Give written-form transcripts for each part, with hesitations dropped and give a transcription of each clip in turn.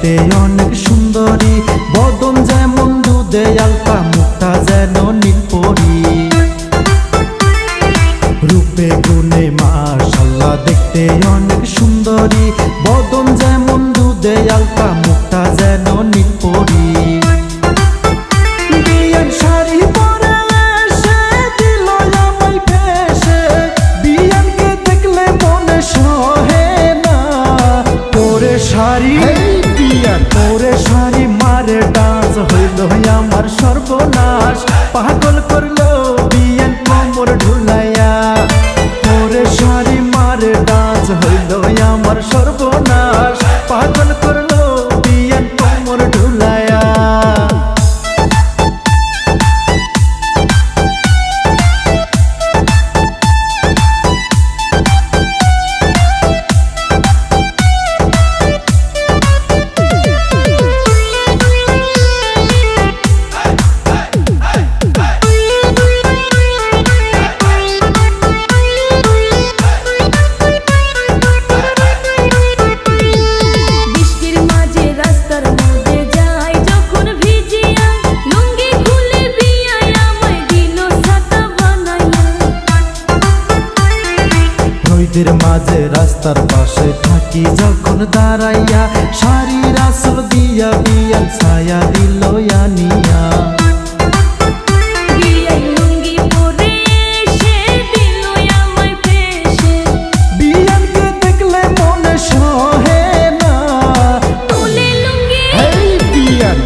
দেখতে অনেক সুন্দরী, বদন যেমন দুধে আলতা, মুখটা যেন নীলপরি। রূপে গুণে মাশাআল্লাহ দেখতে অনেক সুন্দরী, বদন যেমন দুধে আলতা, মুখটা যেন নীলপরি। বিয়ান শাড়ি পরে এসে দিল আমায় ফেসে, বিয়ানকে দেখলে মনে সহে না। পরে শাড়ি পরে শাড়ি মারে ডান্স হইল আমার সর্বনাশ, পাগল করলো বিয়ান কোমর ঢুলাইয়া। পরে শাড়ি মারে ডান্স হইল আমার সর্বনাশ, পাগল করলো বিয়ান কোমর ঢুলাইয়া। রোদের মাঝে রাস্তার পাশে থাকি যখন দাঁড়াইয়া, শাড়ির আঁচল দিয়া বিয়ান ছায়া দিল আনিয়া। বিয়ানকে দেখলে মনে সহে না। বিয়ান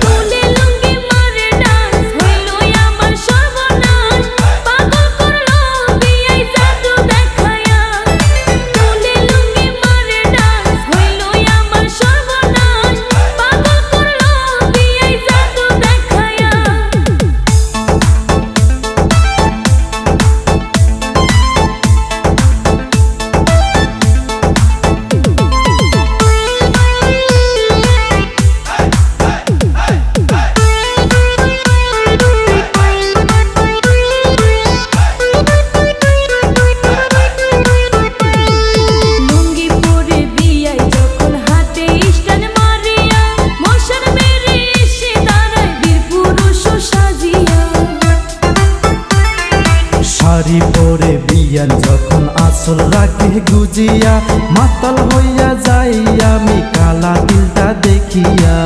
শাড়ি পরে বিয়ান যখন আঁচল রাখে গুজিয়া, মাতাল হইয়া যাই আমি কালা দিলটা দেখিয়া।